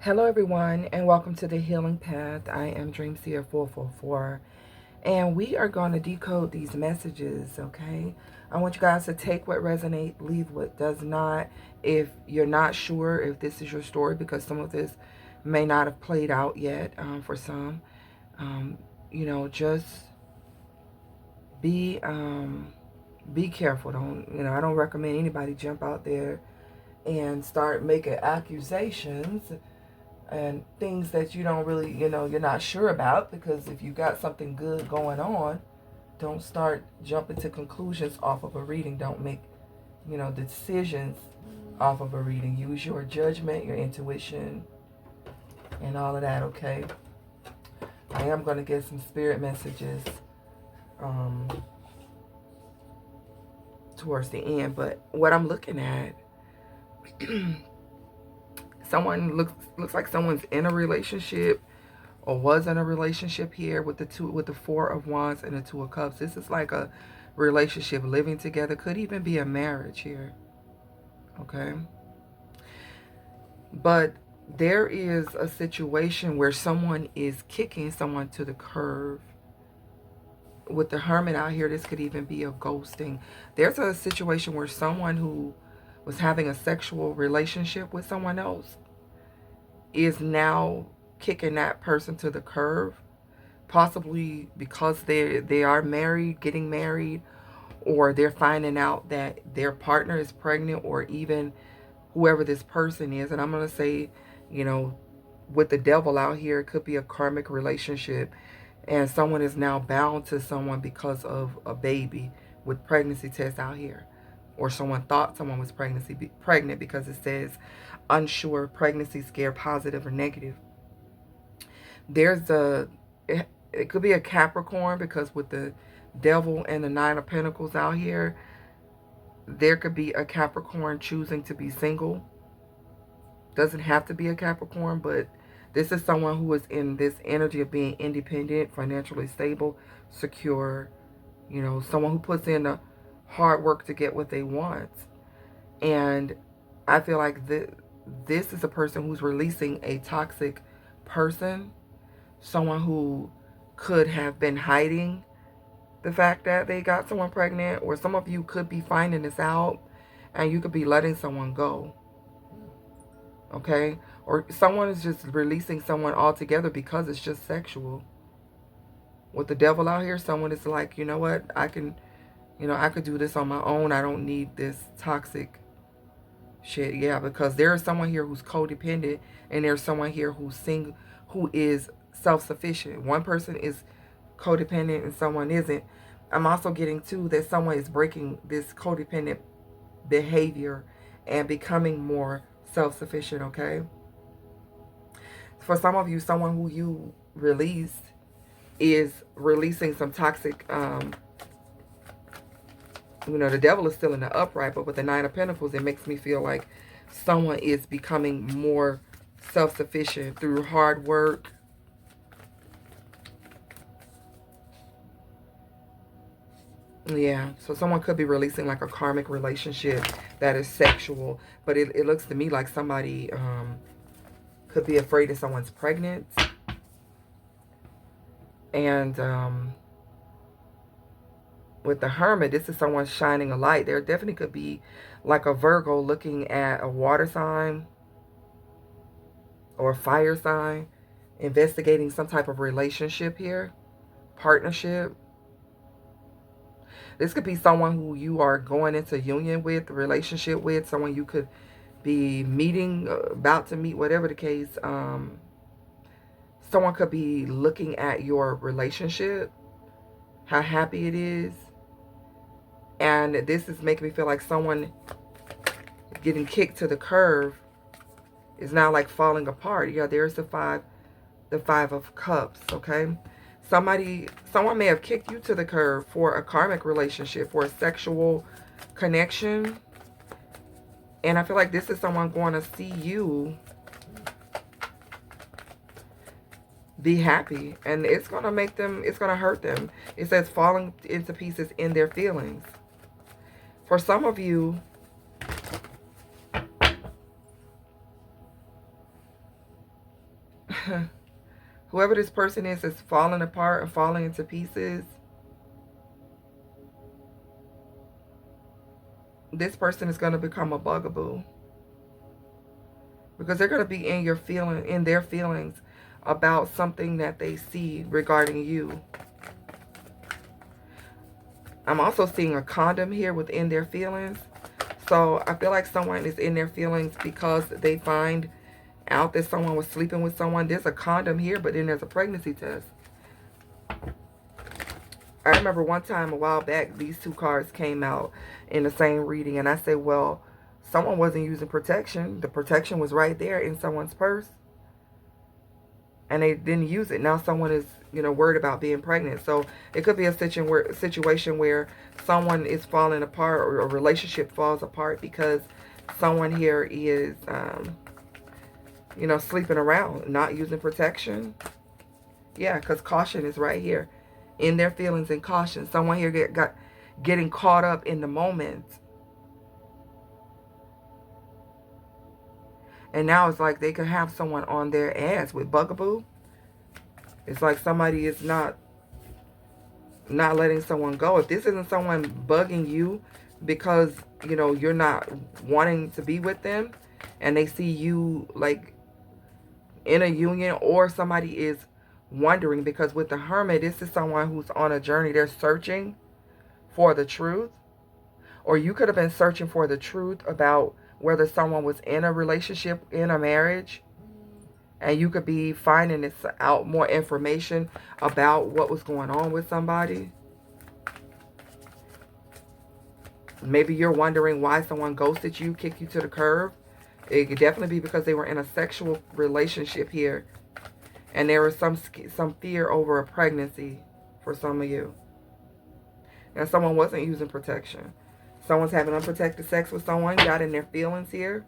Hello, everyone, and welcome to the Healing Path. I am Dreamseer 444, and we are going to decode these messages, okay? I want you guys to take what resonates, leave what does not. If you're not sure if this is your story, because some of this may not have played out yet for some, um, just be be careful. Don't I don't recommend anybody jump out there and start making accusations and things that you don't really, you're not sure about, because if you got something good going on, don't start jumping to conclusions off of a reading. Don't make, decisions off of a reading. Use your judgment, your intuition, and all of that, okay? I am going to get some spirit messages um, towards the end, but what I'm looking at, someone looks like someone's in a relationship or was in a relationship here with the Four of Wands and the Two of Cups. This is like a relationship, living together. Could even be a marriage here. Okay. But there is a situation where someone is kicking someone to the curb. With the Hermit out here, this could even be a ghosting. There's a situation where someone who was having a sexual relationship with someone else is now kicking that person to the curb, possibly because they are married, getting married, or they're finding out that their partner is pregnant, or even whoever this person is. And I'm going to say, you know, with the devil out here, it could be a karmic relationship, and someone is now bound to someone because of a baby with pregnancy tests out here, or someone thought someone was pregnant because it says unsure, pregnancy scare, positive or negative. There's it could be a Capricorn, because with the devil and the Nine of Pentacles out here, there could be a Capricorn choosing to be single. Doesn't have to be a Capricorn, but this is someone who is in this energy of being independent, financially stable, secure, someone who puts in the hard work to get what they want. And I feel like this is a person who's releasing a toxic person, someone who could have been hiding the fact that they got someone pregnant, or some of you could be finding this out and you could be letting someone go, okay? Or someone is just releasing someone altogether because it's just sexual. With the devil out here, someone is like, you know what, I could do this on my own. I don't need this toxic shit. Yeah, because there is someone here who's codependent, and there's someone here who's single, who is self-sufficient. One person is codependent and someone isn't. I'm also getting too that someone is breaking this codependent behavior and becoming more self-sufficient, okay? For some of you, someone who you released is releasing some toxic, the devil is still in the upright, but with the Nine of Pentacles, it makes me feel like someone is becoming more self-sufficient through hard work. Yeah, so someone could be releasing like a karmic relationship that is sexual, but it looks to me like somebody could be afraid that someone's pregnant. And with the Hermit, this is someone shining a light. There definitely could be like a Virgo looking at a water sign or a fire sign, investigating some type of relationship here, partnership. This could be someone who you are going into union with, relationship with, someone you could be meeting, about to meet, whatever the case. Someone could be looking at your relationship, how happy it is. And this is making me feel like someone getting kicked to the curb is now like falling apart. Yeah, there's the Five of Cups, okay? Someone may have kicked you to the curb for a karmic relationship, for a sexual connection. And I feel like this is someone going to see you be happy. And it's going to make them, it's going to hurt them. It says falling into pieces in their feelings. For some of you, whoever this person is falling apart and falling into pieces. This person is going to become a bugaboo because they're going to be in their feelings about something that they see regarding you. I'm also seeing a condom here within their feelings. So I feel like someone is in their feelings because they find out that someone was sleeping with someone. There's a condom here, but then there's a pregnancy test. I remember one time a while back, these two cards came out in the same reading. And I said, well, someone wasn't using protection. The protection was right there in someone's purse. And they didn't use it. Now someone is, worried about being pregnant. So it could be a situation where someone is falling apart or a relationship falls apart because someone here is, sleeping around, not using protection. Yeah, because caution is right here. In their feelings and caution. Someone here getting caught up in the moment. And now it's like they could have someone on their ass with bugaboo. It's like somebody is not letting someone go. If this isn't someone bugging you because, you're not wanting to be with them and they see you like in a union, or somebody is wondering, because with the Hermit, this is someone who's on a journey. They're searching for the truth. Or you could have been searching for the truth about whether someone was in a relationship, in a marriage. And you could be finding out more information about what was going on with somebody. Maybe you're wondering why someone ghosted you, kicked you to the curb. It could definitely be because they were in a sexual relationship here. And there was some fear over a pregnancy for some of you. And someone wasn't using protection. Someone's having unprotected sex with someone, got in their feelings here,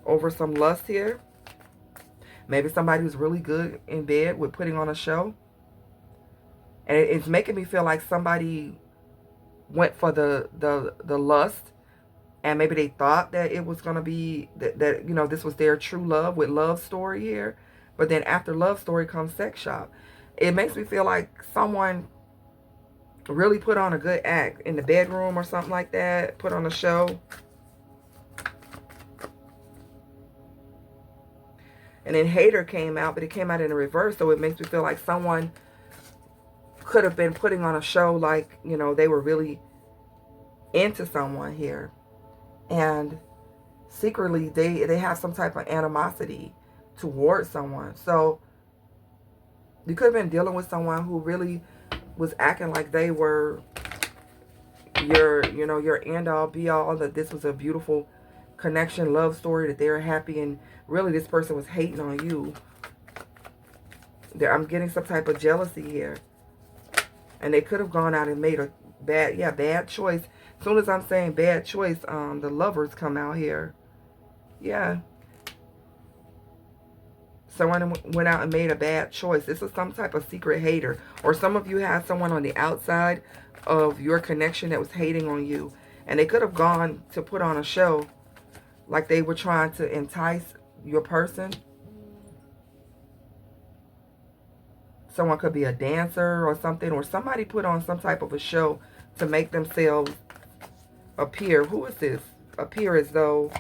over some lust here. Maybe somebody who's really good in bed with putting on a show. And it's making me feel like somebody went for the lust. And maybe they thought that it was going to be, that this was their true love with love story here. But then after love story comes sex shop. It makes me feel like someone really put on a good act in the bedroom or something like that. Put on a show. And then hater came out, but it came out in the reverse. So it makes me feel like someone could have been putting on a show like, they were really into someone here. And secretly, they have some type of animosity towards someone. So you could have been dealing with someone who really was acting like they were your end all be all, that this was a beautiful connection, love story, that they were happy, and really this person was hating on you. I'm getting some type of jealousy here. And they could have gone out and made a bad choice. As soon as I'm saying bad choice, the lovers come out here. Yeah. Someone went out and made a bad choice. This is some type of secret hater. Or some of you had someone on the outside of your connection that was hating on you. And they could have gone to put on a show like they were trying to entice your person. Someone could be a dancer or something. Or somebody put on some type of a show to make themselves appear. Who is this? Appear as though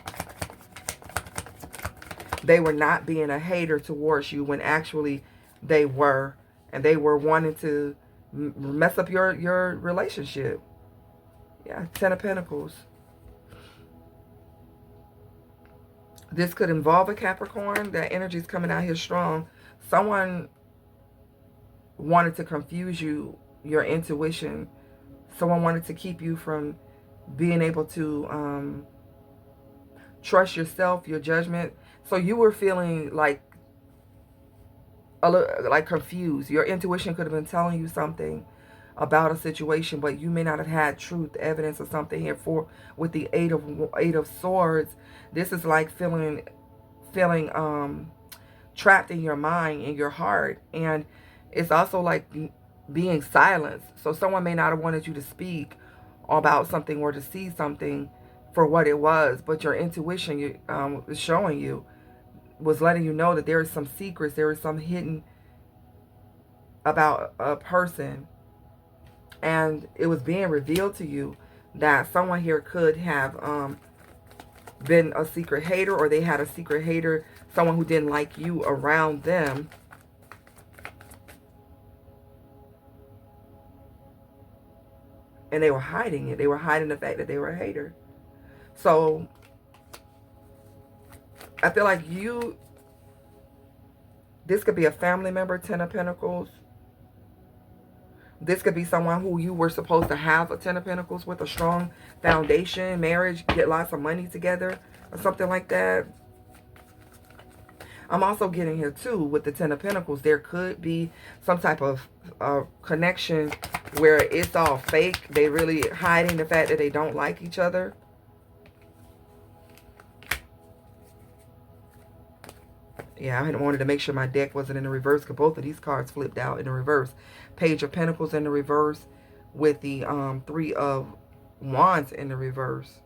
they were not being a hater towards you when actually they were. And they were wanting to mess up your relationship. Yeah, Ten of Pentacles. This could involve a Capricorn. That energy is coming out here strong. Someone wanted to confuse you, your intuition. Someone wanted to keep you from being able to trust yourself, your judgment. So you were feeling like confused. Your intuition could have been telling you something about a situation, but you may not have had truth, evidence, or something here. With the Eight of Swords, this is like feeling trapped in your mind, in your heart, and it's also like being silenced. So someone may not have wanted you to speak about something or to see something for what it was, but your intuition is showing you was letting you know that there is some secrets, there is some hidden about a person, and it was being revealed to you that someone here could have been a secret hater, or they had a secret hater, someone who didn't like you around them. And they were hiding it. They were hiding the fact that they were a hater. So I feel like this could be a family member, Ten of Pentacles. This could be someone who you were supposed to have a Ten of Pentacles with, a strong foundation, marriage, get lots of money together, or something like that. I'm also getting here, too, with the Ten of Pentacles. There could be some type of connection where it's all fake. They really hiding the fact that they don't like each other. Yeah, I wanted to make sure my deck wasn't in the reverse, because both of these cards flipped out in the reverse. Page of Pentacles in the reverse with the Three of Wands in the reverse.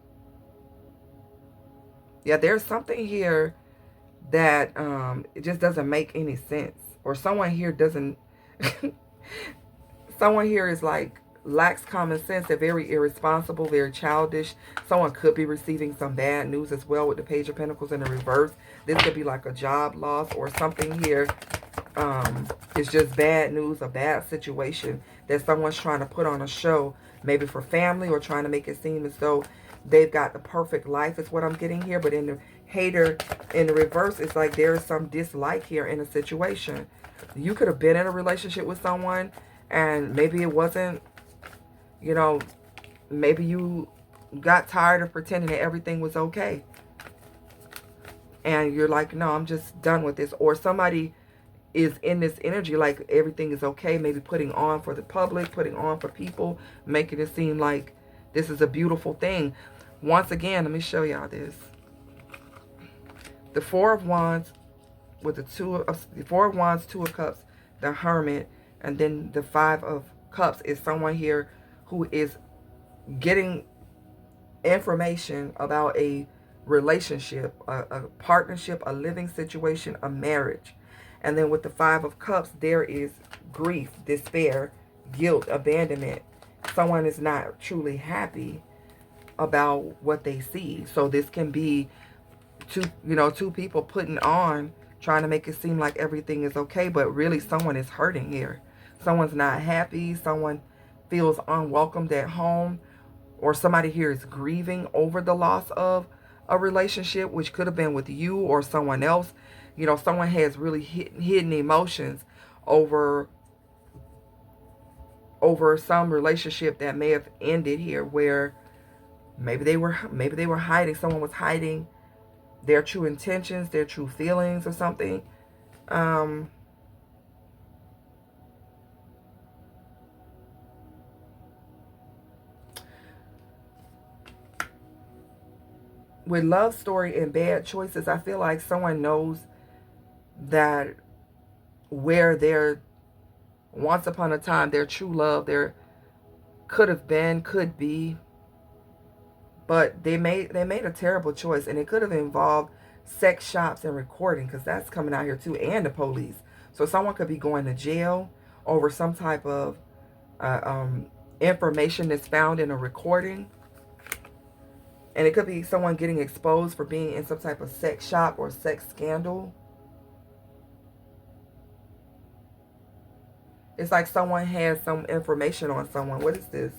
Yeah, there's something here that it just doesn't make any sense. Or someone here doesn't... someone here is like lacks common sense. They're very irresponsible, very childish. Someone could be receiving some bad news as well with the Page of Pentacles in the reverse. This could be like a job loss or something here. It's just bad news, a bad situation that someone's trying to put on a show, maybe for family, or trying to make it seem as though they've got the perfect life is what I'm getting here. But in the hater, in the reverse, it's like there is some dislike here in a situation. You could have been in a relationship with someone, and maybe it wasn't, you know, maybe you got tired of pretending that everything was okay. And you're like, no, I'm just done with this. Or somebody is in this energy like everything is okay, maybe putting on for the public, putting on for people, making it seem like this is a beautiful thing. Once again, let me show y'all this. The Four of Wands with the Four of Wands, Two of Cups, the Hermit, and then the Five of Cups is someone here who is getting information about a relationship, a partnership, a living situation, a marriage. And then with the Five of Cups, there is grief, despair, guilt, abandonment. Someone is not truly happy about what they see. So this can be two people putting on, trying to make it seem like everything is okay, but really someone is hurting here. Someone's not happy. Someone feels unwelcomed at home, or somebody here is grieving over the loss of a relationship, which could have been with you or someone else. You know, someone has really hidden emotions over some relationship that may have ended here, where maybe they were hiding. Someone was hiding their true intentions, their true feelings, or something. With love story and bad choices, I feel like someone knows that where their once upon a time, their true love, there could have been, could be, but they made a terrible choice, and it could have involved sex shops and recording, because that's coming out here too, and the police. So someone could be going to jail over some type of information that's found in a recording. And it could be someone getting exposed for being in some type of sex shop or sex scandal. It's like someone has some information on someone. What is this?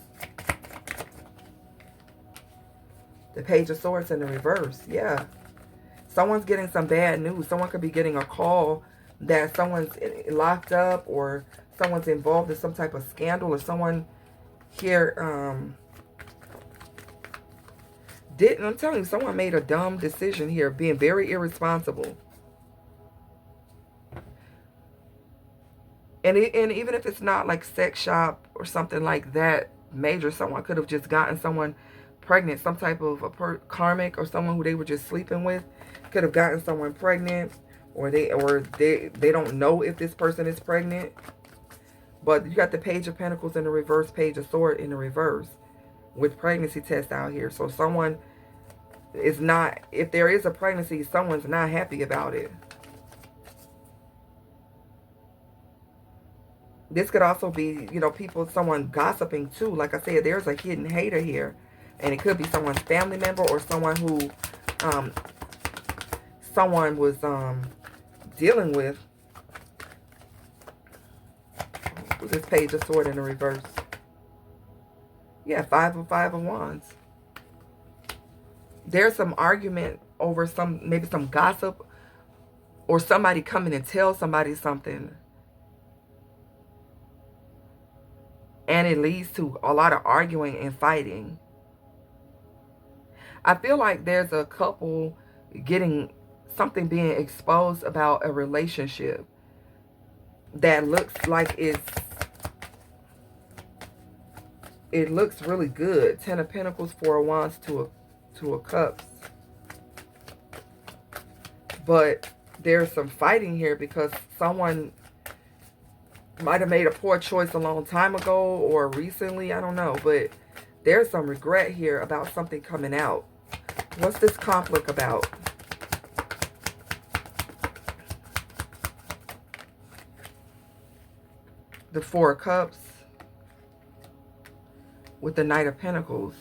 The Page of Swords in the reverse. Yeah. Someone's getting some bad news. Someone could be getting a call that someone's locked up, or someone's involved in some type of scandal, or someone here... I'm telling you, someone made a dumb decision here, being very irresponsible. And even if it's not like sex shop or something like that major, someone could have just gotten someone pregnant, some type of a karmic, or someone who they were just sleeping with could have gotten someone pregnant, or they don't know if this person is pregnant. But you got the Page of Pentacles in the reverse, Page of Swords in the reverse, with pregnancy test out here. So someone is not, if there is a pregnancy, someone's not happy about it. This could also be, you know, people, someone gossiping too. Like I said, there's a hidden hater here. And it could be someone's family member or someone who um, someone was dealing with. Who's this Page of Swords in the reverse? Yeah, Five of Wands. There's some argument over maybe some gossip, or somebody coming and tell somebody something. And it leads to a lot of arguing and fighting. I feel like there's a couple getting something being exposed about a relationship that looks like it looks really good. Ten of Pentacles, Four of Wands, Two of Cups. But there's some fighting here because someone might have made a poor choice a long time ago or recently. I don't know. But there's some regret here about something coming out. What's this conflict about? The Four of Cups with the Knight of Pentacles.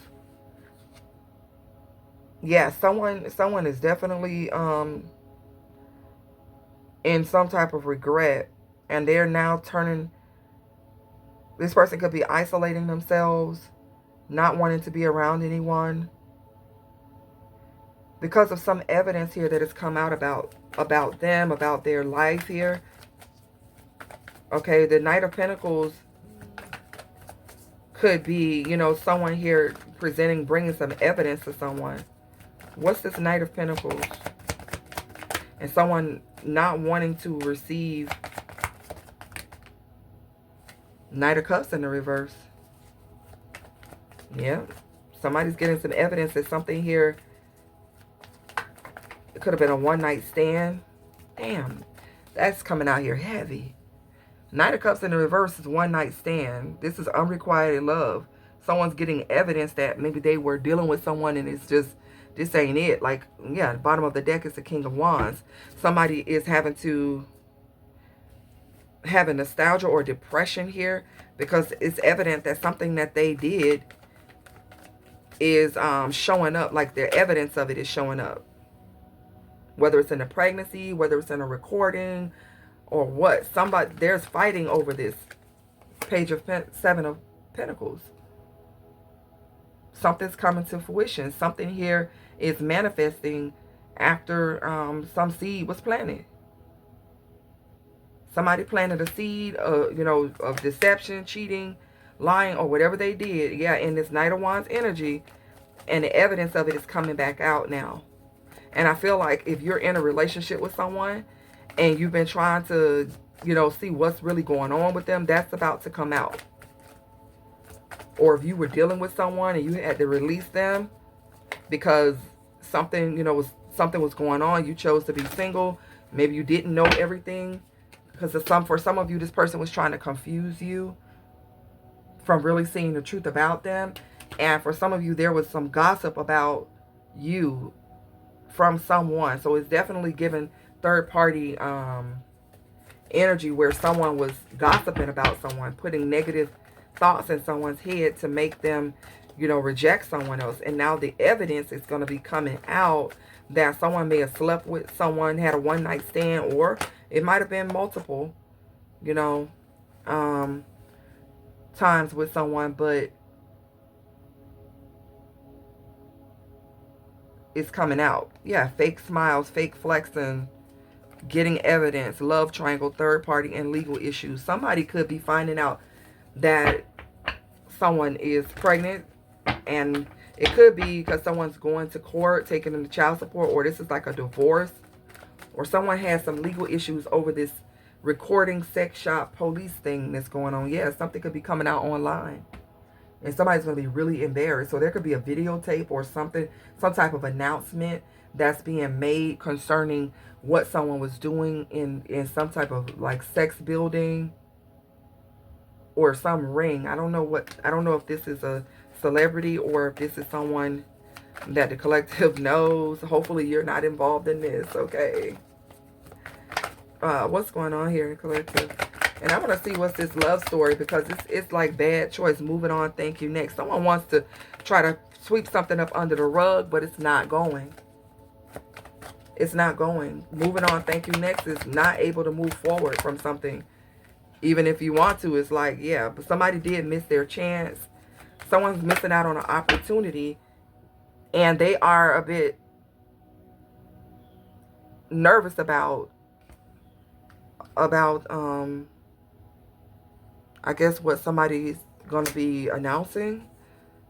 Yeah, someone is definitely in some type of regret, and they're now turning, this person could be isolating themselves, not wanting to be around anyone because of some evidence here that has come out about them, about their life here. Okay, the Knight of Pentacles could be, you know, someone here bringing some evidence to someone. What's this Knight of Pentacles? And someone not wanting to receive Knight of Cups in the reverse. Yeah. Somebody's getting some evidence that something here, it could have been a one-night stand. Damn. That's coming out here heavy. Knight of Cups in the reverse is one-night stand. This is unrequited love. Someone's getting evidence that maybe they were dealing with someone and it's just, this ain't it. Like, yeah, the bottom of the deck is the King of Wands. Somebody is having a nostalgia or depression here because it's evident that something that they did is showing up, like their evidence of it is showing up. Whether it's in a pregnancy, whether it's in a recording, or what. There's fighting over this. Seven of Pentacles. Something's coming to fruition. Something here is manifesting after some seed was planted. Somebody planted a seed, you know, of deception, cheating, lying, or whatever they did. Yeah, in this Knight of Wands energy. And the evidence of it is coming back out now. And I feel like if you're in a relationship with someone and you've been trying to, you know, see what's really going on with them, that's about to come out. Or if you were dealing with someone and you had to release them because something, you know, something was going on, you chose to be single. Maybe you didn't know everything. Because for some of you, this person was trying to confuse you from really seeing the truth about them. And for some of you, there was some gossip about you from someone. So it's definitely given third-party energy where someone was gossiping about someone, putting negative thoughts in someone's head to make them, you know, reject someone else. And now the evidence is going to be coming out that someone may have slept with someone, had a one-night stand, or it might have been multiple, you know, times with someone, but it's coming out. Yeah, fake smiles, fake flexing, getting evidence, love triangle, third party, and legal issues. Somebody could be finding out that someone is pregnant, and it could be because someone's going to court, taking them to child support, or this is like a divorce, or someone has some legal issues over this recording sex shop police thing that's going on. Yeah, something could be coming out online. And somebody's going to be really embarrassed. So there could be a videotape or something, some type of announcement that's being made concerning what someone was doing in some type of like sex building or some ring. I don't know if this is a celebrity or if this is someone that the collective knows. Hopefully you're not involved in this, okay? What's going on here in the collective? And I want to see what's this love story, because it's like bad choice. Moving on. Thank you. Next. Someone wants to try to sweep something up under the rug, but it's not going. It's not going. Moving on. Thank you. Next is not able to move forward from something. Even if you want to, it's like, yeah, but somebody did miss their chance. Someone's missing out on an opportunity, and they are a bit nervous about I guess what somebody's going to be announcing.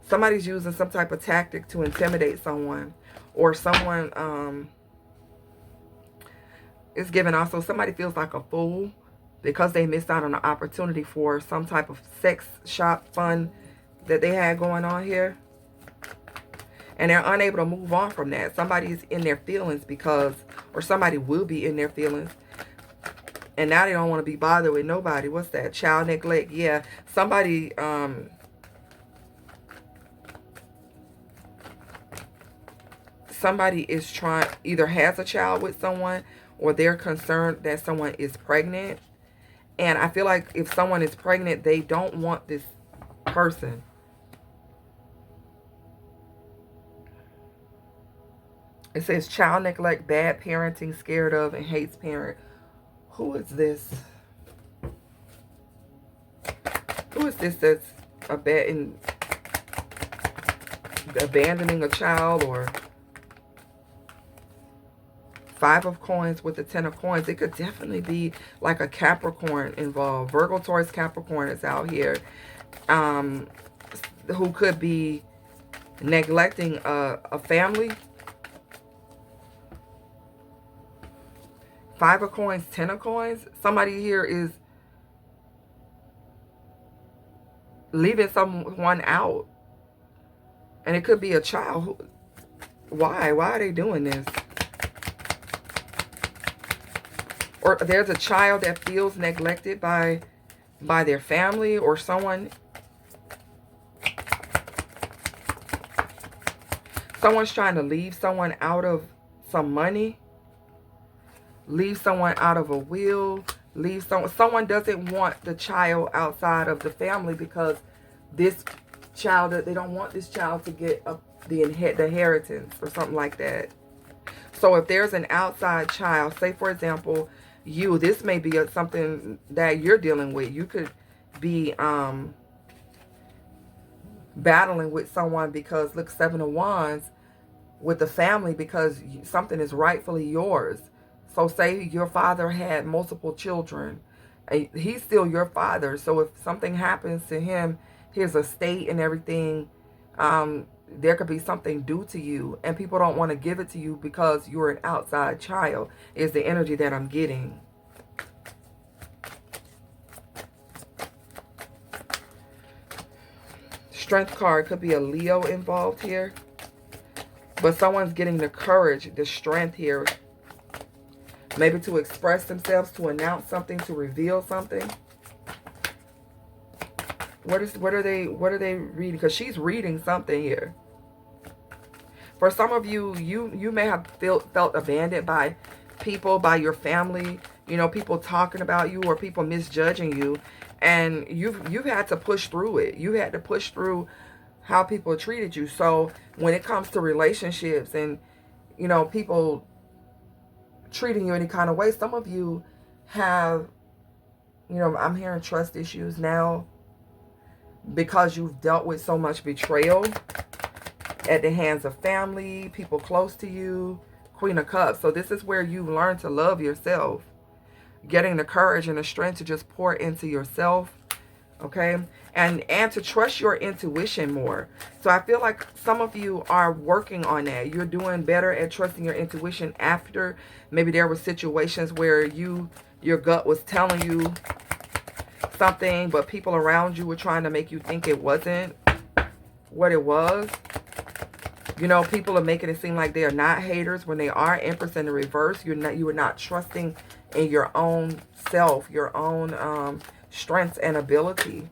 Somebody's using some type of tactic to intimidate someone, or someone is giving also, somebody feels like a fool because they missed out on an opportunity for some type of sex shop fun that they had going on here. And they're unable to move on from that. Somebody's in their feelings because, or somebody will be in their feelings. And now they don't want to be bothered with nobody. What's that? Child neglect. Yeah. Somebody, somebody is trying, either has a child with someone, or they're concerned that someone is pregnant. And I feel like if someone is pregnant, they don't want this person. It says child neglect, bad parenting, scared of, and hates parent. Who is this? Who is this that's abandoning a child? Or Five of Coins with the Ten of Coins. It could definitely be like a Capricorn involved. Virgo, Taurus, Capricorn is out here. Who could be neglecting a family. Five of Coins, Ten of Coins. Somebody here is leaving someone out. And it could be a child. Why? Why are they doing this? Or there's a child that feels neglected by their family or someone. Someone's trying to leave someone out of some money. Leave someone out of a will. Leave someone doesn't want the child outside of the family because this child, they don't want this child to get the inheritance or something like that. So if there's an outside child, say for example, this may be something that you're dealing with. You could be battling with someone because, look, Seven of Wands with the family, because something is rightfully yours. So say your father had multiple children. He's still your father. So if something happens to him, his estate and everything, there could be something due to you. And people don't want to give it to you because you're an outside child, is the energy that I'm getting. Strength card could be a Leo involved here. But someone's getting the courage, the strength here. Maybe to express themselves, to announce something, to reveal something. What are they reading? Because she's reading something here. For some of you, you may have felt abandoned by people, by your family, you know, people talking about you or people misjudging you, and you've had to push through it. You had to push through how people treated you. So when it comes to relationships and, you know, people treating you any kind of way, some of you have, you know, I'm hearing trust issues now because you've dealt with so much betrayal at the hands of family, people close to you. Queen of Cups. So this is where you learn to love yourself, getting the courage and the strength to just pour into yourself, okay, and to trust your intuition more. So I feel like some of you are working on that. You're doing better at trusting your intuition after maybe there were situations where your gut was telling you something, but people around you were trying to make you think it wasn't what it was. You know, people are making it seem like they are not haters when they are. Empress in the reverse. You are not trusting in your own self, your own strengths and ability.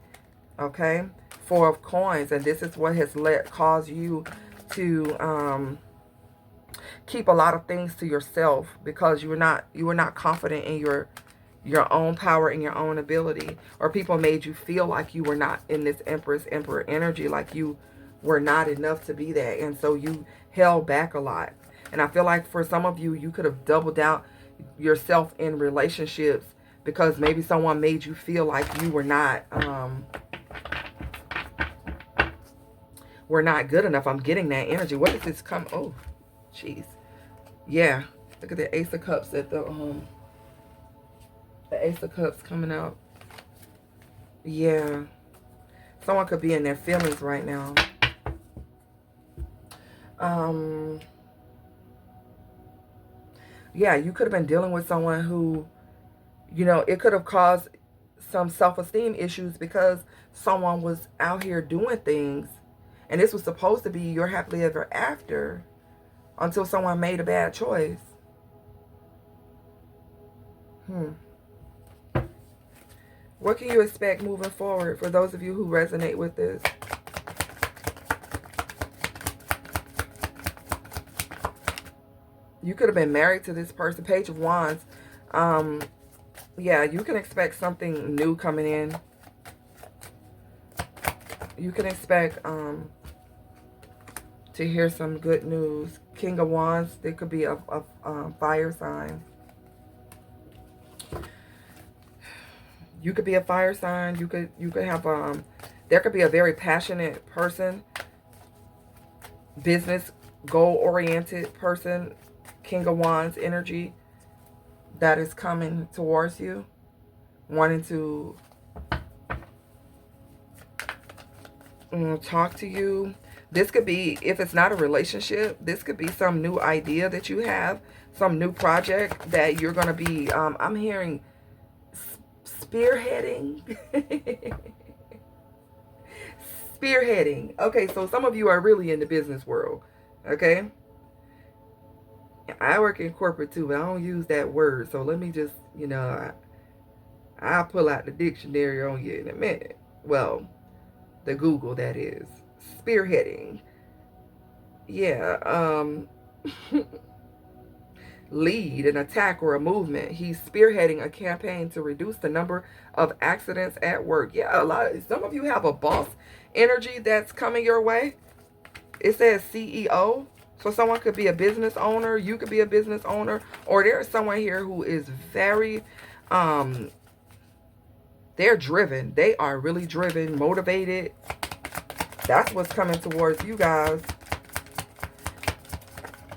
Okay, Four of Coins, and this is what has caused you to keep a lot of things to yourself because you were not confident in your own power and your own ability, or people made you feel like you were not in this Empress Emperor energy, like you were not enough to be that, and so you held back a lot. And I feel like for some of you, you could have doubled down yourself in relationships because maybe someone made you feel like you were not good enough. I'm getting that energy. What does this come? Oh, jeez. Yeah. Look at the Ace of Cups at the Ace of Cups coming out. Yeah. Someone could be in their feelings right now. Yeah, you could have been dealing with someone who, it could have caused some self-esteem issues because someone was out here doing things, and this was supposed to be your happily ever after until someone made a bad choice. What can you expect moving forward for those of you who resonate with this? You could have been married to this person. Page of Wands. Yeah, you can expect something new coming in. You can expect to hear some good news. King of Wands. There could be a fire sign. You could be a fire sign. You could have there could be a very passionate person, business goal oriented person, King of Wands energy, that is coming towards you, wanting to talk to you. This could be, if it's not a relationship, this could be some new idea that you have, some new project that you're going to be, I'm hearing spearheading. Spearheading. Okay, so some of you are really in the business world. Okay. I work in corporate too, but I don't use that word. So let me just, I'll pull out the dictionary on you in a minute. Well, the Google, that is. Spearheading. Yeah. Lead an attack or a movement. He's spearheading a campaign to reduce the number of accidents at work. Yeah, some of you have a boss energy that's coming your way. It says CEO. So someone could be a business owner. You could be a business owner. Or there's someone here who is very, they're driven. They are really driven, motivated. That's what's coming towards you guys.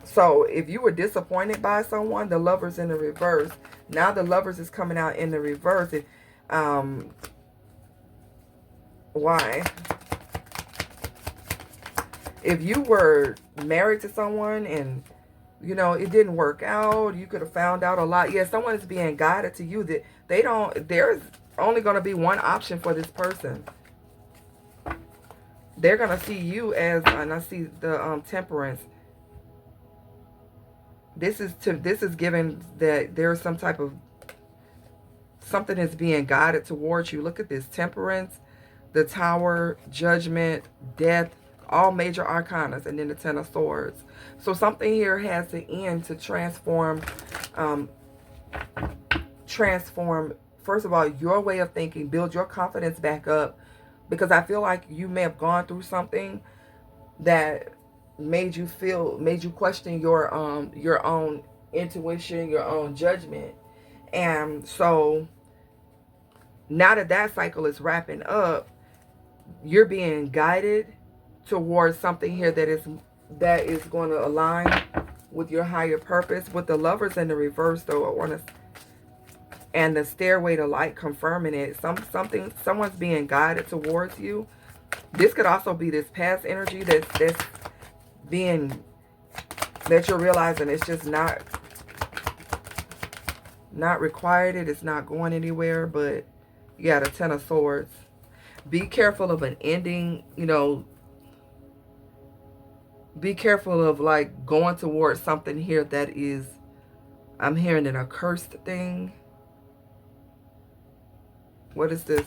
So if you were disappointed by someone, the Lover's in the reverse. Now the Lovers is coming out in the reverse. Why? If you were married to someone and, it didn't work out, you could have found out a lot. Yeah, someone is being guided to you that there's only going to be one option for this person. They're going to see you as, and I see the Temperance. This is given that there's some type of, something is being guided towards you. Look at this. Temperance, the Tower, Judgment, Death, all major arcanas, and then the Ten of Swords. So something here has to end to transform, first of all, your way of thinking, build your confidence back up, because I feel like you may have gone through something that made you question your own intuition, your own judgment. And so now that cycle is wrapping up, you're being guided towards something here that is going to align with your higher purpose. With the Lovers in the reverse, though, and the Stairway to Light confirming it. Someone's being guided towards you. This could also be this past energy that's being, that you're realizing it's just not required. It's not going anywhere. But yeah, the Ten of Swords. Be careful of an ending, be careful of like going towards something here that is, I'm hearing an accursed thing. What is this?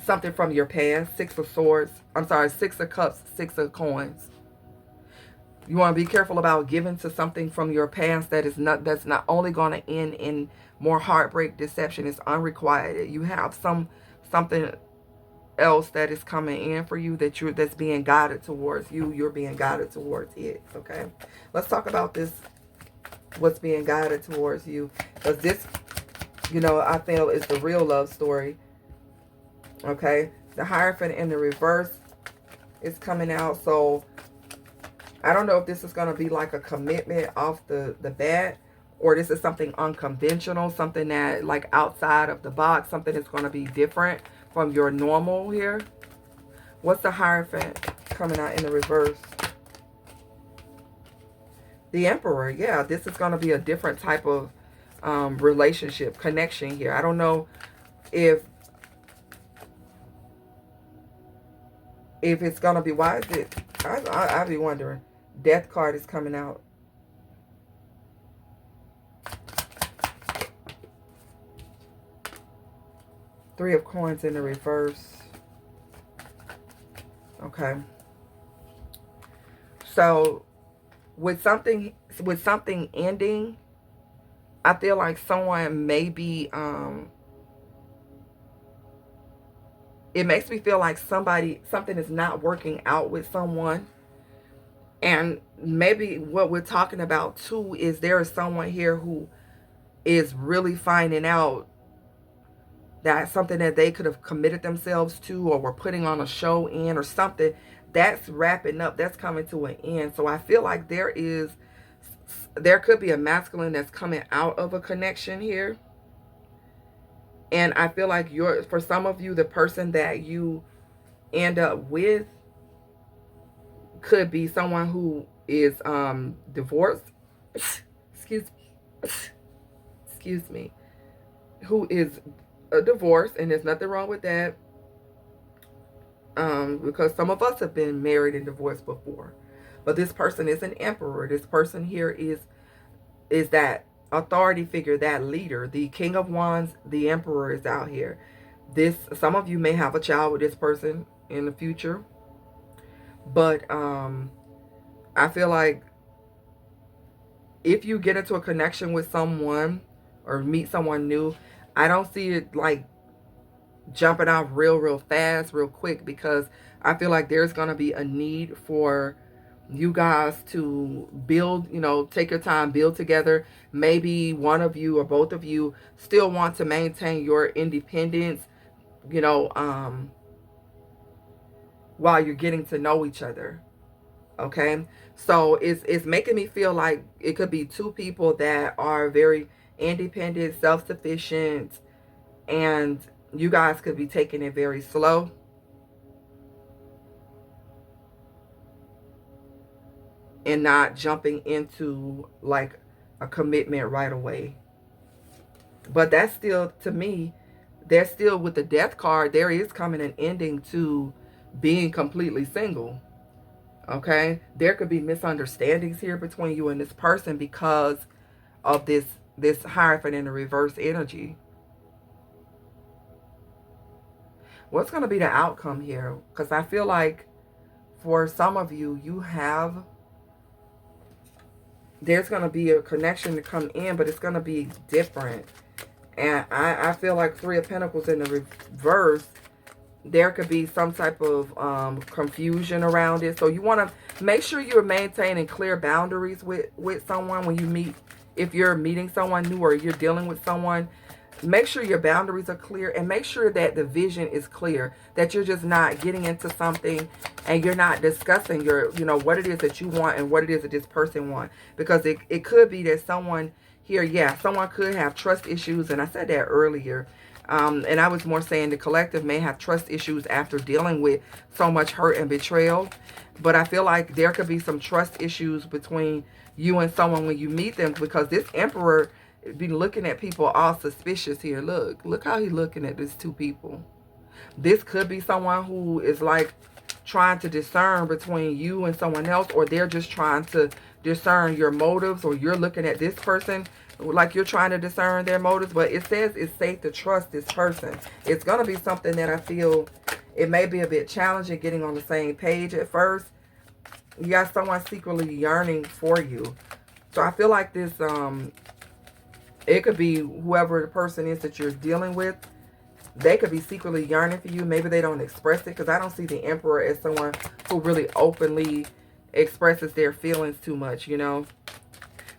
Something from your past. Six of Swords. I'm sorry, Six of Cups, Six of Coins. You want to be careful about giving to something from your past that's not only going to end in more heartbreak, deception. It's unrequited. You have something else that is coming in for you that's being guided towards you. You're being guided towards it. Okay. Let's talk about this. What's being guided towards you? Because this, I feel is the real love story. Okay. The Hierophant in the reverse is coming out. So I don't know if this is going to be like a commitment off the bat, or this is something unconventional, something that like outside of the box, something that's going to be different from your normal here. What's the Hierophant coming out in the reverse? The Emperor. Yeah, this is going to be a different type of relationship, connection here. I don't know if it's going to be, why is it, I'd be wondering. Death card is coming out. Three of Coins in the reverse. Okay. So with something ending, I feel like someone may be it makes me feel like something is not working out with someone. And maybe what we're talking about too is there is someone here who is really finding out that something that they could have committed themselves to, or were putting on a show in, or something that's wrapping up, that's coming to an end. So I feel like there could be a masculine that's coming out of a connection here. And I feel like for some of you, the person that you end up with could be someone who is divorced. Excuse me. Who is a divorce, and there's nothing wrong with that. Because some of us have been married and divorced before. But this person is an emperor. This person here is that authority figure, that leader. The King of Wands, the Emperor is out here. Some of you may have a child with this person in the future. But I feel like if you get into a connection with someone or meet someone new, I don't see it like jumping off real fast, real quick, because I feel like there's going to be a need for you guys to build, take your time, build together. Maybe one of you or both of you still want to maintain your independence, while you're getting to know each other. Okay. So it's making me feel like it could be two people that are very independent, self-sufficient, and you guys could be taking it very slow. And not jumping into like a commitment right away. But that's still, to me, there's still, with the Death card, there is coming an ending to being completely single. Okay? There could be misunderstandings here between you and this person because of this Hierophant in the reverse energy. What's going to be the outcome here? Because I feel like for some of you, there's going to be a connection to come in, but it's going to be different. And I feel like Three of Pentacles in the reverse, there could be some type of confusion around it. So you want to make sure you're maintaining clear boundaries with someone when you meet. If you're meeting someone new or you're dealing with someone, make sure your boundaries are clear, and make sure that the vision is clear, that you're just not getting into something and you're not discussing what it is that you want and what it is that this person wants. Because it could be that someone here, someone could have trust issues, and I said that earlier. And I was more saying the collective may have trust issues after dealing with so much hurt and betrayal. But I feel like there could be some trust issues between you and someone when you meet them, because this Emperor be looking at people all suspicious here. Look how he's looking at these two people. This could be someone who is like trying to discern between you and someone else, or they're just trying to discern your motives, or you're looking at this person like you're trying to discern their motives. But it says it's safe to trust this person. It's going to be something that I feel it may be a bit challenging getting on the same page at first. You got someone secretly yearning for you. So I feel like this, it could be whoever the person is that you're dealing with. They could be secretly yearning for you. Maybe they don't express it, because I don't see the Emperor as someone who really openly expresses their feelings too much, you know.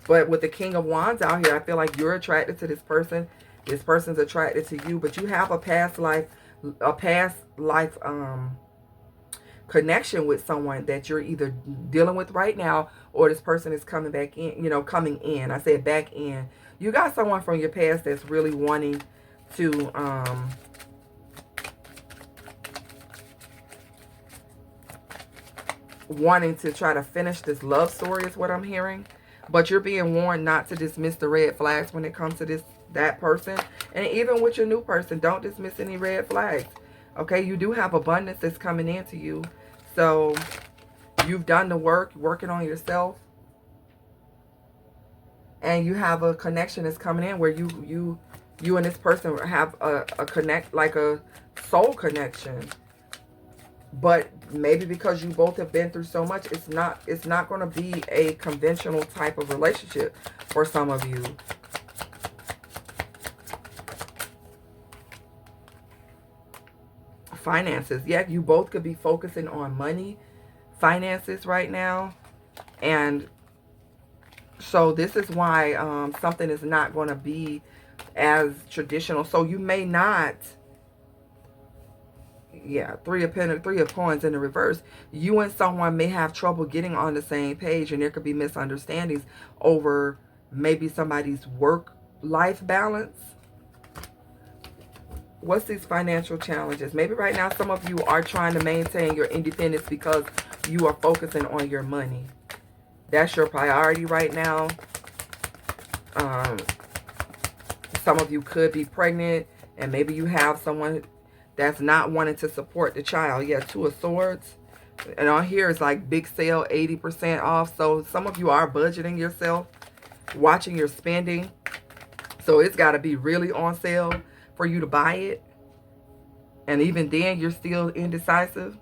But with the King of Wands out here, I feel like you're attracted to this person. This person's attracted to you, but you have a past life connection with someone that you're either dealing with right now, or this person is coming back in, you know, coming in. I said back in. You got someone from your past that's really wanting to try to finish this love story is what I'm hearing. But you're being warned not to dismiss the red flags when it comes to that person. And even with your new person, don't dismiss any red flags. Okay, you do have abundance that's coming into you. So you've done the work, working on yourself. And you have a connection that's coming in where you and this person have a connect, like a soul connection. But maybe because you both have been through so much, it's not going to be a conventional type of relationship for some of you. Finances. Yeah, you both could be focusing on money, finances right now. And so this is why something is not going to be as traditional. So you may not... Yeah, three of coins in the reverse. You and someone may have trouble getting on the same page, and there could be misunderstandings over maybe somebody's work-life balance. What's these financial challenges? Maybe right now some of you are trying to maintain your independence because you are focusing on your money. That's your priority right now. Some of you could be pregnant, and maybe you have someone that's not wanting to support the child. Yeah, Two of Swords. And on here is like big sale, 80% off. So some of you are budgeting yourself, watching your spending. So it's got to be really on sale for you to buy it. And even then, you're still indecisive.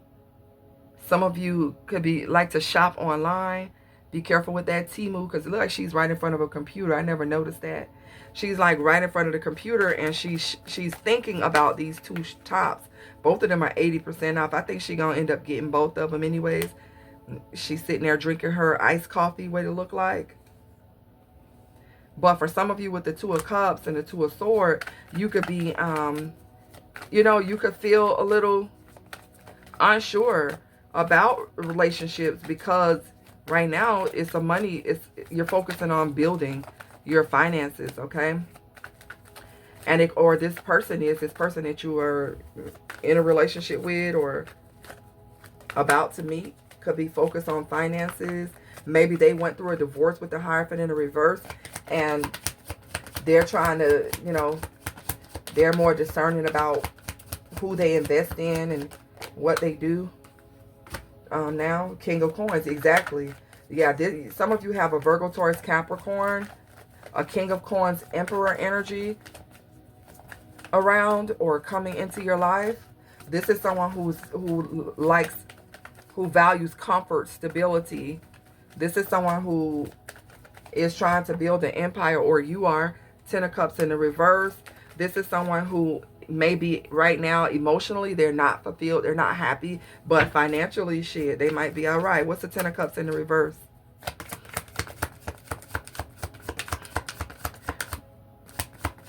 Some of you could be like to shop online. Be careful with that Temu, because it looks like she's right in front of a computer. I never noticed that. She's like right in front of the computer, and she's thinking about these two tops. Both of them are 80% off. I think she's going to end up getting both of them anyways. She's sitting there drinking her iced coffee, what it look like. But for some of you with the Two of Cups and the Two of Swords, you could be, you know, you could feel a little unsure about relationships, because right now it's the money. You're focusing on building your finances, okay? And this person that you are in a relationship with or about to meet could be focused on finances. Maybe they went through a divorce with the Hierophant in the reverse, and they're trying to, you know, they're more discerning about who they invest in and what they do. Now, King of Coins, exactly. Yeah, some of you have a Virgo, Taurus, Capricorn, a King of Coins, Emperor energy around or coming into your life. This is someone who values comfort, stability. This is someone who is trying to build an empire, or you are. Ten of Cups in the reverse. This is someone who maybe right now emotionally they're not fulfilled, they're not happy, but financially, shit, they might be all right. What's the Ten of Cups in the reverse?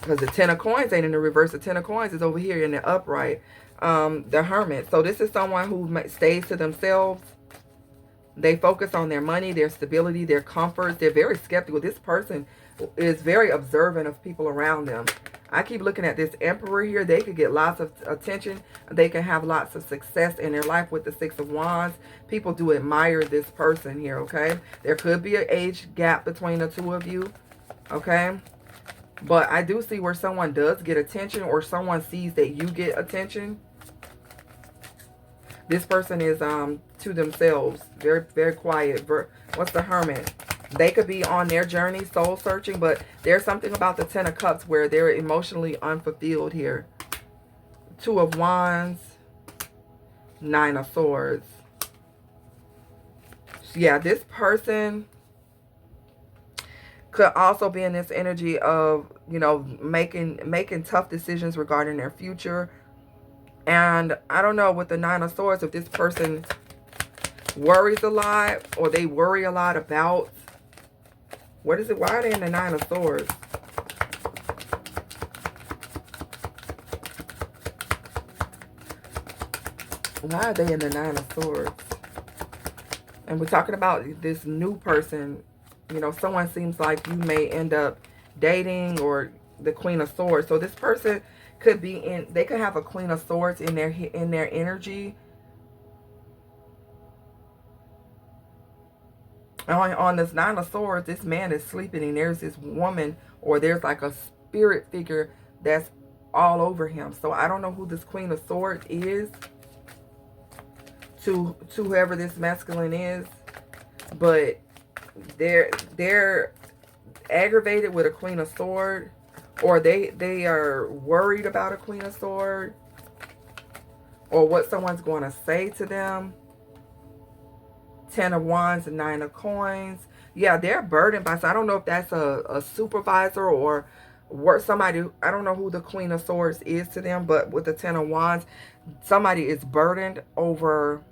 Because the Ten of Coins ain't in the reverse. The Ten of Coins is over here in the upright. The Hermit. So this is someone who stays to themselves. They focus on their money, their stability, their comforts. They're very skeptical. This person is very observant of people around them. I keep looking at this Emperor here. They could get lots of attention. They can have lots of success in their life with the Six of Wands. People do admire this person here, okay? There could be an age gap between the two of you, okay? But I do see where someone does get attention, or someone sees that you get attention. This person is to themselves, very, very quiet. What's the Hermit? They could be on their journey, soul searching, but there's something about the Ten of Cups where they're emotionally unfulfilled here. Two of Wands, Nine of Swords. Yeah, this person could also be in this energy of, making tough decisions regarding their future. And I don't know, with the Nine of Swords, if this person worries a lot, or they worry a lot about, what is it? Why are they in the Nine of Swords? Why are they in the Nine of Swords? And we're talking about this new person. Someone seems like you may end up dating, or the Queen of Swords. So this person could be in, they could have a Queen of Swords in their energy. On this Nine of Swords, this man is sleeping, and there's this woman, or there's like a spirit figure that's all over him. So I don't know who this Queen of Swords is to whoever this masculine is, but they're aggravated with a Queen of Sword, or they are worried about a Queen of Sword, or what someone's going to say to them. Ten of Wands and Nine of Coins. Yeah, they're burdened by, so I don't know if that's a supervisor or somebody. I don't know who the Queen of Swords is to them, but with the Ten of Wands, somebody is burdened over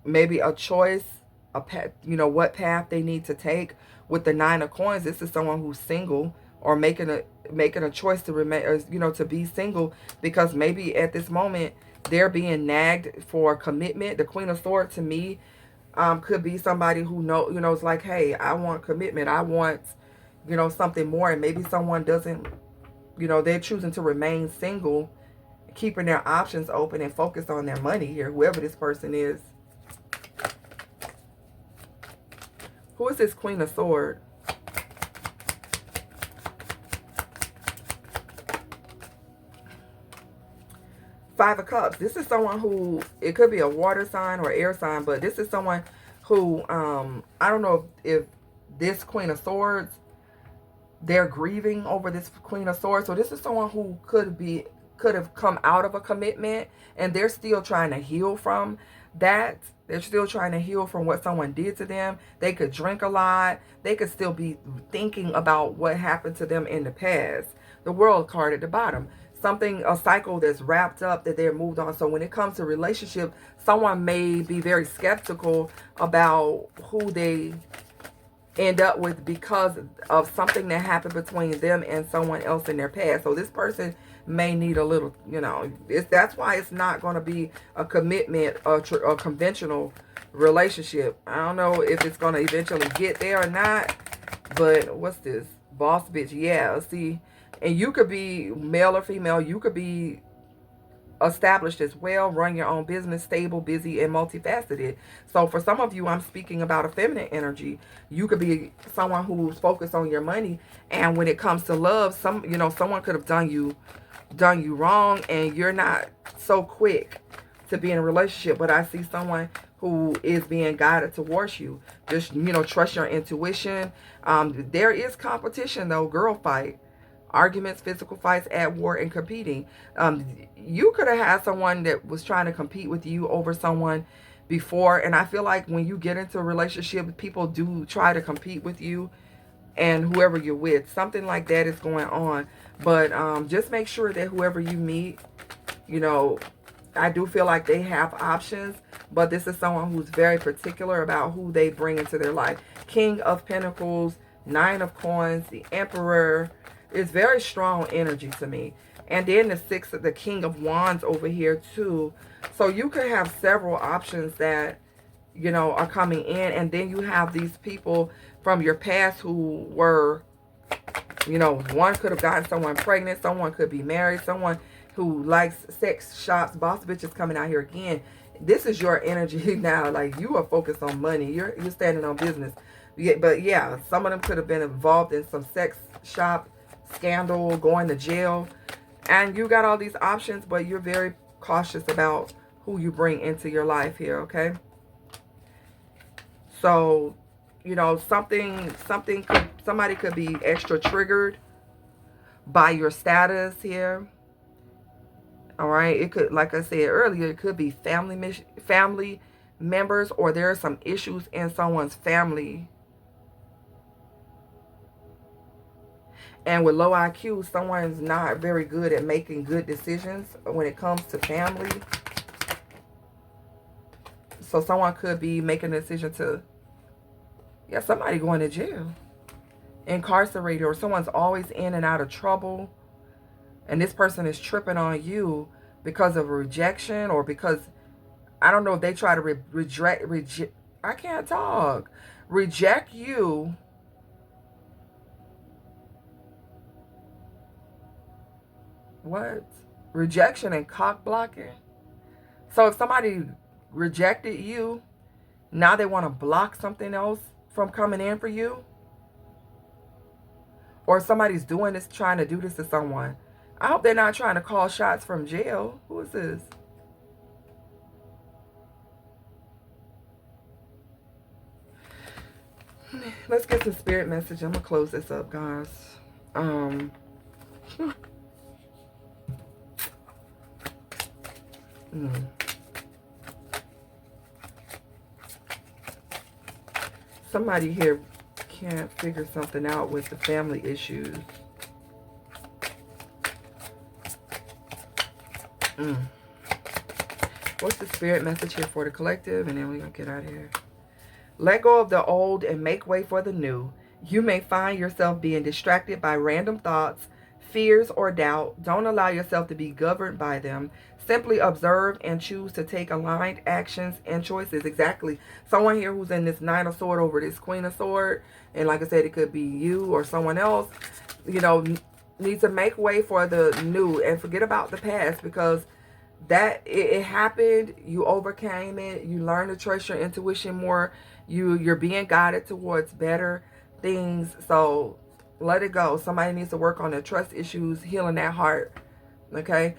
maybe a choice, a path, what path they need to take. With the Nine of Coins, this is someone who's single, or making a choice to remain, or, to be single, because maybe at this moment they're being nagged for commitment. The Queen of Swords to me could be somebody who is like, hey, I want commitment. I want, something more. And maybe someone doesn't, they're choosing to remain single, keeping their options open and focus on their money here, whoever this person is. Who is this Queen of Swords? Five of Cups. This is someone who, it could be a water sign or air sign, but this is someone who, I don't know if this Queen of Swords, they're grieving over this Queen of Swords. So this is someone who could have come out of a commitment, and they're still trying to heal from that. They're still trying to heal from what someone did to them. They could drink a lot. They could still be thinking about what happened to them in the past. The World card at the bottom. A cycle that's wrapped up, that they're moved on. So when it comes to relationship, someone may be very skeptical about who they end up with because of something that happened between them and someone else in their past. So this person may need a little, that's why it's not going to be a commitment, a conventional relationship. I don't know if it's going to eventually get there or not, but what's this? Boss bitch. Yeah, see, and you could be male or female. You could be established as well, run your own business, stable, busy, and multifaceted. So for some of you, I'm speaking about a feminine energy. You could be someone who's focused on your money, and when it comes to love, someone could have done you wrong, and you're not so quick to be in a relationship. But I see someone who is being guided towards you. Just, trust your intuition. There is competition though, girl fight. Arguments, physical fights, at war, and competing. You could have had someone that was trying to compete with you over someone before. And I feel like when you get into a relationship, people do try to compete with you and whoever you're with. Something like that is going on. But just make sure that whoever you meet, I do feel like they have options. But this is someone who's very particular about who they bring into their life. King of Pentacles, Nine of Coins, the Emperor. It's very strong energy to me. And then the King of Wands over here too. So you could have several options that, are coming in. And then you have these people from your past who were, one could have gotten someone pregnant. Someone could be married. Someone who likes sex shops. Boss bitch is coming out here again. This is your energy now. Like, you are focused on money. You're standing on business. But yeah, some of them could have been involved in some sex shop scandal, going to jail, and you got all these options, but you're very cautious about who you bring into your life here. Okay, so somebody could be extra triggered by your status here. All right. It could, like I said earlier, it could be family members, or there are some issues in someone's family. And with low IQ, someone's not very good at making good decisions when it comes to family. So someone could be making a decision to, yeah, somebody going to jail, incarcerated, or someone's always in and out of trouble. And this person is tripping on you because of rejection, or because, I don't know if they try to reject, I can't talk, reject you. What? Rejection and cock blocking. So if somebody rejected you, now they want to block something else from coming in for you. Or somebody's doing this, trying to do this to someone. I hope they're not trying to call shots from jail. Who is this? Let's get some spirit message. I'm going to close this up, guys. Um... Somebody here can't figure something out with the family issues. What's the spirit message here for the collective? And then we're going to get out of here. Let go of the old and make way for the new. You may find yourself being distracted by random thoughts, fears, or doubt. Don't allow yourself to be governed by them. Simply observe and choose to take aligned actions and choices. Exactly. Someone here who's in this Nine of Swords over this Queen of Swords, and like I said, it could be you or someone else, you know, needs to make way for the new and forget about the past, because that it happened, you overcame it, you learned to trust your intuition more, you're being guided towards better things. So let it go. Somebody needs to work on their trust issues, healing that heart. Okay,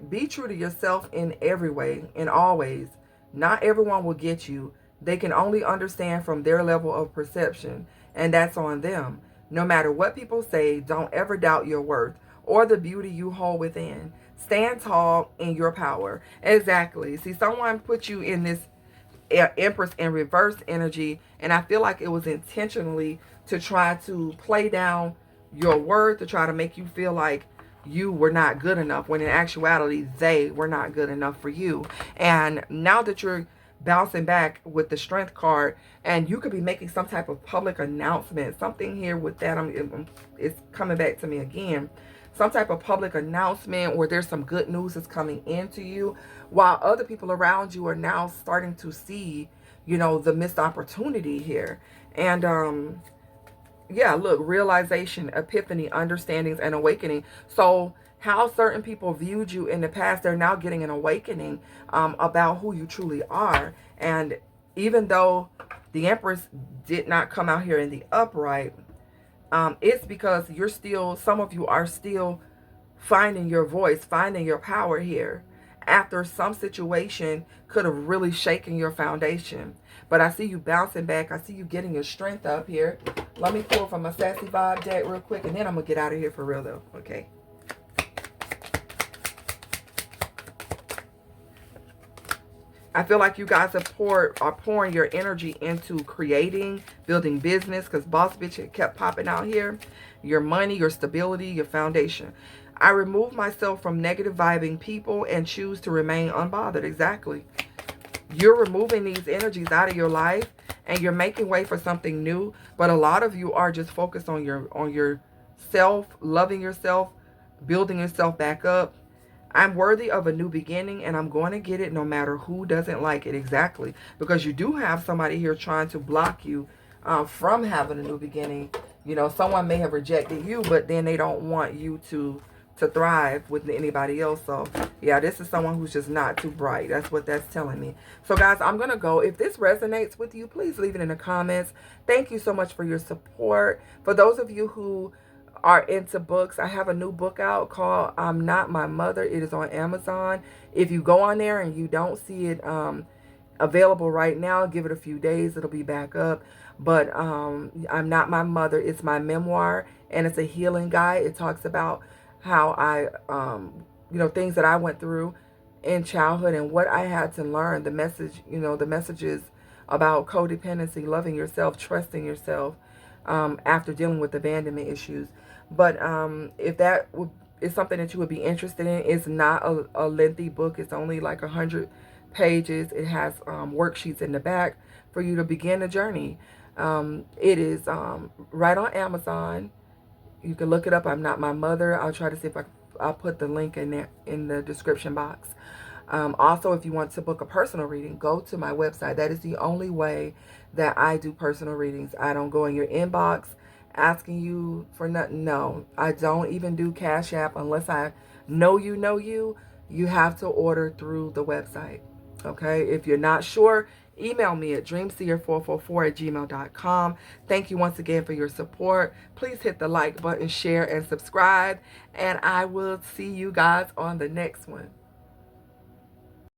be true to yourself in every way, in all ways. Not everyone will get you. They can only understand from their level of perception, and that's on them. No matter what people say, don't ever doubt your worth or the beauty you hold within. Stand tall in your power. Exactly. See, someone put you in this Empress in reverse energy, and I feel like it was intentionally to try to play down your worth, to try to make you feel like you were not good enough, when in actuality they were not good enough for you. And now that you're bouncing back with the Strength card, and you could be making some type of public announcement, something here with that, it's coming back to me again, some type of public announcement where there's some good news that's coming into you, while other people around you are now starting to see, you know, the missed opportunity here. And yeah, look, realization, epiphany, understandings, and awakening. So how certain people viewed you in the past, they're now getting an awakening about who you truly are. And even though the Empress did not come out here in the upright, it's because you're still, some of you are still finding your voice, finding your power here, after some situation could have really shaken your foundation. But I see you bouncing back. I see you getting your strength up here. Let me pull from my Sassy Vibe deck real quick, and then I'm going to get out of here for real, though. Okay. I feel like you guys are pouring your energy into creating, building business, because Boss Bitch kept popping out here. Your money, your stability, your foundation. I remove myself from negative vibing people and choose to remain unbothered. Exactly. You're removing these energies out of your life, and you're making way for something new. But a lot of you are just focused on your self, loving yourself, building yourself back up. I'm worthy of a new beginning, and I'm going to get it no matter who doesn't like it. Exactly. Because you do have somebody here trying to block you from having a new beginning. You know, someone may have rejected you, but then they don't want you to thrive with anybody else. So yeah, this is someone who's just not too bright. That's what that's telling me. So guys, I'm gonna go. If this resonates with you, please leave it in the comments. Thank you so much for your support. For those of you who are into books, I have a new book out called I'm Not My Mother. It is on Amazon. If you go on there and you don't see it available right now, give it a few days, it'll be back up. But I'm Not My Mother. It's my memoir, and it's a healing guide. It talks about how I things that I went through in childhood and what I had to learn, the message, the messages about codependency, loving yourself, trusting yourself, after dealing with abandonment issues. But if that is something that you would be interested in, it's not a lengthy book. It's only like 100 pages. It has worksheets in the back for you to begin the journey. It is right on Amazon. You can look it up. I'm Not My Mother. I'll try to see if I'll put the link in there in the description box. Also, if you want to book a personal reading, go to my website. That is the only way that I do personal readings. I don't go in your inbox asking you for nothing. No, I don't even do Cash App unless I know you know you. You have to order through the website. Okay, if you're not sure, email me at dreamseer444@gmail.com. Thank you once again for your support. Please hit the like button, share, and subscribe. And I will see you guys on the next one.